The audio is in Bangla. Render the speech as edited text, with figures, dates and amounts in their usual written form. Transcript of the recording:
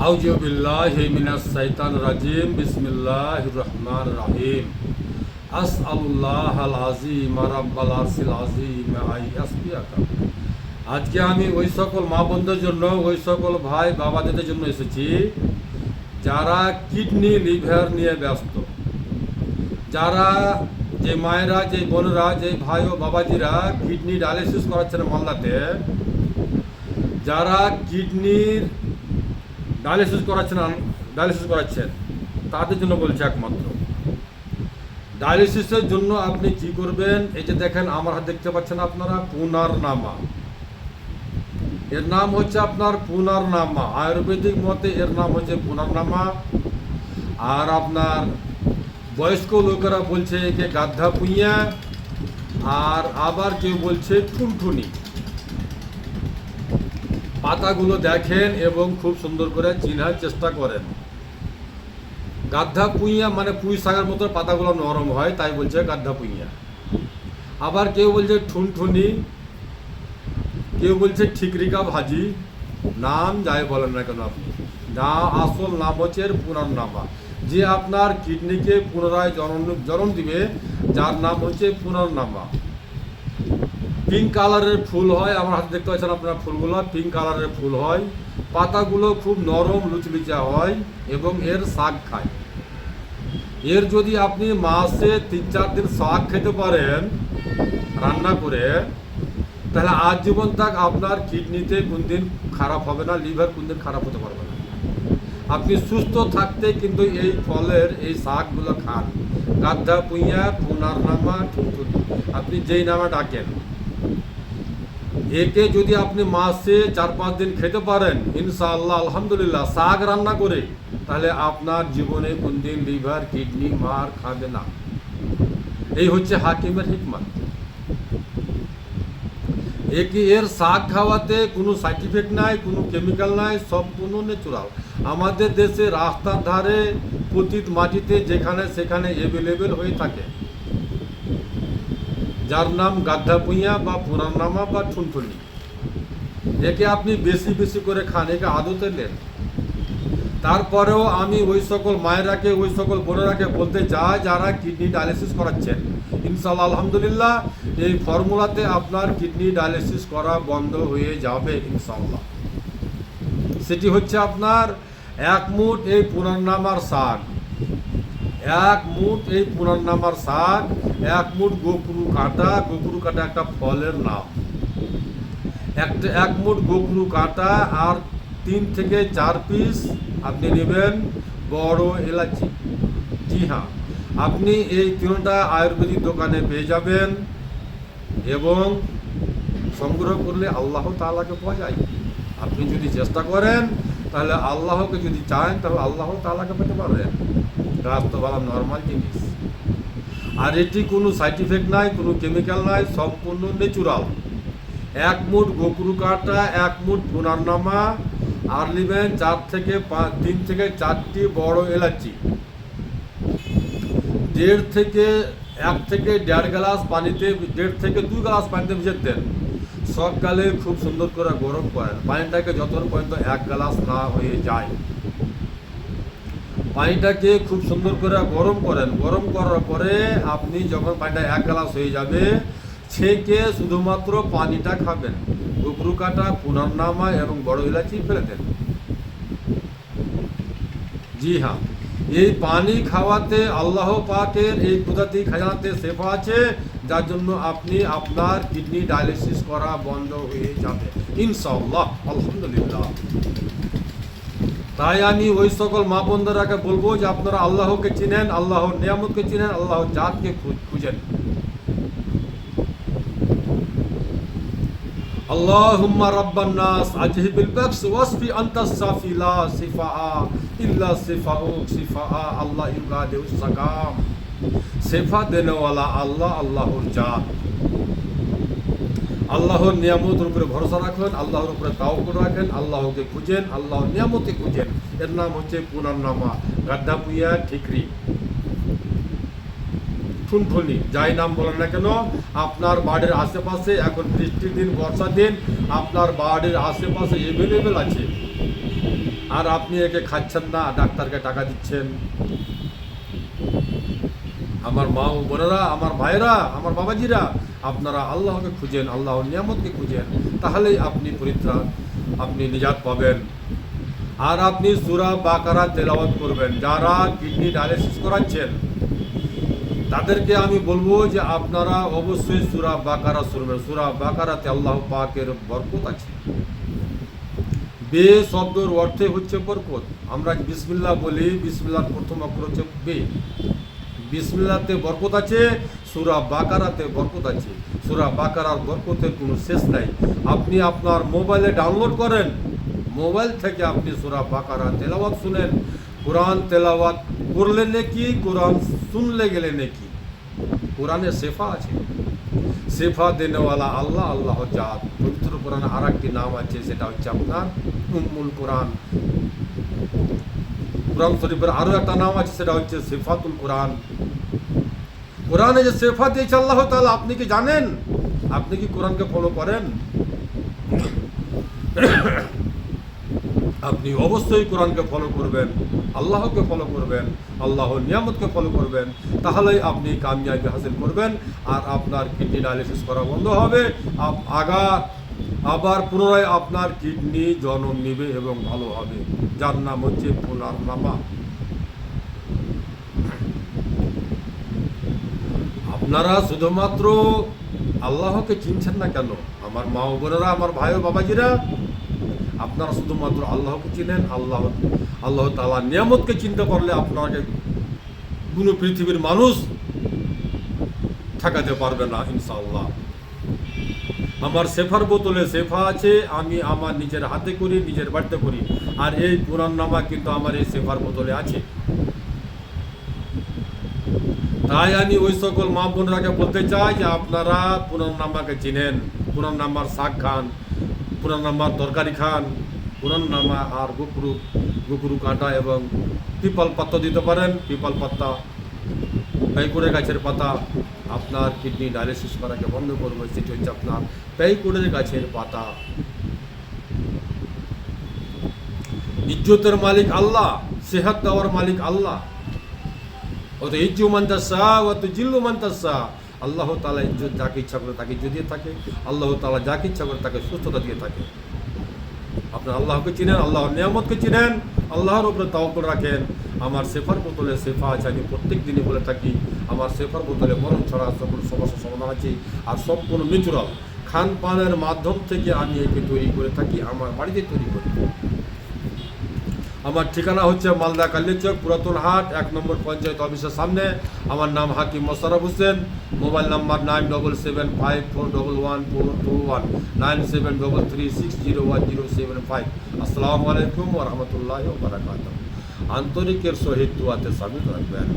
আউযু বিল্লাহি মিনাশ শাইতানির রাজিম বিসমিল্লাহির রহমানির রহিম আসআলুল্লাহাল আযীম রাব্বাল আরশিল আযীম আইয়াসবিয়াকা। আজকে আমি ওই সকল মা বোনদের জন্য, ওই সকল ভাই বাবাদের জন্য এসেছি যারা কিডনি লিভার নিয়ে ব্যস্ত, যারা যে মায়েরা, যে বোনেরা, যে ভাই ও বাবাজিরা কিডনি ডায়ালিসিস করাচ্ছেন মালদাতে, যারা কিডনির ডায়ালিসিস করাচ্ছেন তাদের জন্য বলছে একমাত্র। ডায়ালিসিসের জন্য আপনি কি করবেন? এই যে দেখেন আমার হাত দেখতে পাচ্ছেন আপনারা, পুনর্নামা। এর নাম হচ্ছে আপনার পুনর্নামা। আয়ুর্বেদিক মতে এর নাম হচ্ছে পুনর্নামা। আর আপনার বয়স্ক লোকেরা বলছে একে গাদ্ধা পুইয়া, আর আবার কেউ বলছে ঠুনঠুনি। পাতাগুলো দেখেন এবং খুব সুন্দর করে চিনার চেষ্টা করেন। গাদ্ধা পুইয়া মানে পুঁই শাকের মতো পাতাগুলো নরম হয়, তাই বলছে গাদ্ধা পুইয়া। আবার কেউ বলছে ঠুনঠুনি, কেউ বলছে ঠিকরিকা ভাজি। নাম যাই বলেন না কেন আপনি, যা আসল নাম হচ্ছে এর পুনর্নামা। যে আপনার কিডনিকে পুনরায় জন্ম দিবে, যার নাম হচ্ছে পুনর্নামা। পিঙ্ক কালারের ফুল হয়, আমার হাতে দেখতে পাচ্ছেন আপনার ফুলগুলো পিঙ্ক কালারের ফুল হয়। পাতাগুলো খুব নরম লুচলুচা হয় এবং এর শাক খায়। এর যদি আপনি মাসে 3-4 দিন শাক খেতে পারেন রান্না করে, তাহলে আজীবন তাক আপনার কিডনিতে কোনদিন খারাপ হবে না, লিভার কোনদিন খারাপ হতে পারবে না। আপনি সুস্থ থাকতে কিন্তু এই ফলের এই শাকগুলো খান। গাদ্ধা পুইয়া, পুনর্নামা, ঠুনঠুনি, আপনি যেই নামে ডাকেন। একে যদি আপনি মাসে 4-5 দিন খেতে পারেন, ইনশাআল্লাহ আলহামদুলিল্লাহ, শাক রান্না করে, তাহলে আপনার জীবনে কোনদিন লিভার কিডনি মার খাবে না। এই হচ্ছে হাকিমের হিকমত। এর শাক খাওয়াতে কোনো সাইড ইফেক্ট নাই, কোনো কেমিক্যাল নাই, সম্পূর্ণ ন্যাচুরাল। আমাদের দেশে রাস্তার ধারে, পতিত মাটিতে যেখানে সেখানে অ্যাভেলেবেল হয়ে থাকে, যার নাম গাদ্ধা পুইয়া বা পুনর্নামা বা ঠুনঠুনি। একে আপনি বেশি বেশি করে খান, একে আদতে নেন। তারপরেও আমি ওই সকল মায়েরাকে, ওই সকল বোনেরাকে বলতে চাই যারা কিডনি ডায়ালিসিস করাচ্ছেন, ইনশাআল্লাহ আলহামদুলিল্লাহ এই ফর্মুলাতে আপনার কিডনি ডায়ালিসিস করা বন্ধ হয়ে যাবে ইনশাআল্লাহ। সেটি হচ্ছে আপনার 1 মুঠ এই পুনর্নামার শাক, 1 মুঠ এই পুনর্নামার শাক, 1 মুঠ গোকুরু কাঁটা। গোকুরু কাঁটা একটা ফলের নাম। 1 মুঠ গোকুরু কাঁটা আর 3 থেকে 4 পিস আপনি নেবেন বড় এলাচি। জি হ্যাঁ, আপনি এই তিনটা আয়ুর্বেদিক দোকানে পেয়ে যাবেন এবং সংগ্রহ করলে আল্লাহ তাআলাকে পাওয়া যায়। আপনি যদি চেষ্টা করেন, তাহলে আল্লাহকে যদি চান, তাহলে আল্লাহ তাআলাকে পেতে পারবেন। রাস্তাওয়ালা নর্মাল জিনিস। আর এটি কোনো সাইড ইফেক্ট নাই, কোনো কেমিক্যাল নাই, সম্পূর্ণ ন্যাচুরাল। 1 মুঠ গোকুরু কাঁটা, 1 মুঠ পুনর্নামা, আর নেবেন 3 থেকে 4টি বড় এলাচি। 1.5 থেকে 1.5 গ্লাস পানিতে, 1.5 থেকে 2 গ্লাস পানিতে ভিজে দেন। সকালে খুব সুন্দর করে গরম করেন পানিটাকে, যতক্ষণ পর্যন্ত 1 গ্লাস না হয়ে যায়। পানিটাকে খুব সুন্দর করে গরম করেন। গরম করার পরে আপনি যখন পানিটা 1 গ্লাস হয়ে যাবে, ছেঁকে শুধুমাত্র পানিটা খাবেন। গোকুরু কাঁটা, পুনর্নামা এবং বড় এলাচি ফেলে দেন। জি হ্যাঁ, এই পানি খাওয়াতে আল্লাহ পাকের এই কুদরতি খাজানাতে শেফা আছে, যার জন্য আপনি আপনার কিডনি ডায়ালিসিস করা বন্ধ হয়ে যাবে ইনশাআল্লাহ আলহামদুলিল্লাহ। তাই আমি ওই সকল মা বোনদেরকে বলবো যে আপনারা আল্লাহকে চিনেন, আল্লাহর নিয়ামতকে চিনেন, আল্লাহর জাতকে খুঁজেন। আল্লাহুম্মা রাব্বান নাস আজহিবিল বাস ওয়াসফি আনতাস সাফি লা শিফা ইল্লা শিফাউক শিফা। আল্লাহ ইউগাদিউস সাকাম। শিফা দেনেওয়ালা আল্লাহ, আল্লাহর জাত। আল্লাহর নিয়ামতের উপরে ভরসা রাখেন, আল্লাহর উপরে তাওয়াক্কুল রাখেন, আল্লাহকে খুঁজেন, আল্লাহর নিয়ামতে খুঁজেন। এর নাম হচ্ছে পুনর্নামা, গাদ্ধা পুইয়া, ঠিকরি, ঠুনঠুনি, যাই নাম বলেন না কেন। আপনার বাড়ির আশেপাশে, এখন বৃষ্টির দিন, বর্ষার দিন, আপনার বাড়ির আশেপাশে অ্যাভেলেবেল আছে। আর আপনি একে খাচ্ছেন না, ডাক্তারকে টাকা দিচ্ছেন। আমার মা ও বোনেরা, আমার ভাইয়েরা, আমার বাবাজিরা, আপনারা আল্লাহকে খুঁজেন, আল্লাহর নিয়ামতকে খুঁজেন, তাহলেই আপনি পরিত্রাণ, আপনি নিজাত পাবেন। আর আপনি সূরা বাকারা তেলাওয়াত করবেন। যারা কিডনি ডায়ালিসিস করাচ্ছেন তাদেরকে আমি বলবো যে আপনারা অবশ্যই সূরা বাকারা শুনবেন। সূরা বাকারাতে আল্লাহ পাকের বরকত আছে। বে শব্দের অর্থে হচ্ছে বরকত। আমরা বিসমিল্লাহ বলি, বিসমিল্লাহর প্রথম অক্ষর হচ্ছে বে। বিসমিল্লাহতে বরকত আছে, সূরা বাকারাতে বরকত আছে। সূরা বাকারার বরকতের কোনো শেষ নাই। আপনি আপনার মোবাইলে ডাউনলোড করেন, মোবাইল থেকে আপনি সূরা বাকারা তেলাওয়াত শুনেন। কোরআন তেলাওয়াত করলে নেকি, কোরআন শুনলে গেলে নেকি। কোরআনে শেফা আছে, শেফা দেনেওয়ালা আল্লাহ, আল্লাহ জাত। পবিত্র কোরআনে আর একটি নাম আছে, সেটা হচ্ছে আপনার উম্মুল কোরআন। কোরআন শরীফের আরও একটা নাম আছে, সেটা হচ্ছে সিফাতুল কোরআন। কোরআনে যে শেফা দিয়েছে আল্লাহ তাআলা, আপনি কি জানেন? আপনি কি কোরআনকে ফলো করেন? আপনি অবশ্যই কোরআনকে ফলো করবেন, আল্লাহকে ফলো করবেন, আল্লাহর নিয়ামতকে ফলো করবেন, তাহলেই আপনি কামিয়াবি হাসিল করবেন। আর আপনার কিডনি ডায়ালিসিস করা বন্ধ হবে। আবার পুনরায় আপনার কিডনি জন্ম নেবে এবং ভালো হবে, যার নাম হচ্ছে পুনর্নামা। আপনারা শুধুমাত্র আল্লাহকে চিনছেন না কেন? আমার মা ও বোনেরা, আমার ভাই ও বাবাজিরা, আপনারা শুধুমাত্র আল্লাহকে চিনেন। আল্লাহ তাআলার নিয়ামতকে চিন্তা করলে আপনাকে কোনো পৃথিবীর মানুষ ঠেকাতে পারবে না ইনশাআল্লাহ। আমার শেফার বোতলে শেফা আছে, আমি আমার নিজের হাতে করি, নিজের বাড়িতে করি। আর এই পুরাণনামা কিন্তু আমার এই শেফার বোতলে আছে। তাই আমি ওই সকল মা বোনরাকে বলতে চাই যে আপনারা পুরাণনামাকে চিনেন, পুরাণনামার শাক খান, পুরাণনামার তরকারি খান, পুরাণনামা আর গুকুরু কাঁটা এবং পিপল পাতা দিতে পারেন। পিপল পাতা, পেইকুড়ে গাছের পাতা আপনার কিডনি ডায়ালিসিস করাকে বন্ধ করবে। সেটি হচ্ছে আপনার পেইকুড়ের গাছের পাতা। ইজ্জতের মালিক আল্লাহ, সেহাত দেওয়ার মালিক আল্লাহ। ও তো ইজ্জু মান্তাসা, ও তো জিল্লু মান্তাসা। আল্লাহ তাআলা ইজ্জত যাকে ইচ্ছা করে তাকে ইজ্জত দিয়ে থাকে, আল্লাহ তাআলা যাকে ইচ্ছা করে তাকে সুস্থতা দিয়ে থাকে। আপনার আল্লাহকে চিনেন, আল্লাহর নিয়ামতকে চিনেন, আল্লাহর উপরে তাওয়াক্কুল রাখেন। আমার শেফার বোতলে শেফা আছে, আমি প্রত্যেক দিনই বলে থাকি। আমার শেফার বোতলে মরণ ছড়া সকল সমস্যার সমাধান আছে, আর সম্পূর্ণ ন্যাচুরাল খান পানের মাধ্যম থেকে আমি একে তৈরি করে থাকি, আমার বাড়িতে তৈরি করি। আমার ঠিকানা হচ্ছে মালদা কালিয়াচক পুরাতন হাট, 1 নম্বর পঞ্চায়েত অফিসের সামনে। আমার নাম হাকিম মোশাররফ হোসেন। Mobile number 9775411421, 9733601075। আসসালামু আলাইকুম ওয়া রাহমাতুল্লাহি ওয়া বারাকাতুহু। আন্তরিকের সহিত দোয়াতে সামিল রাখবেন।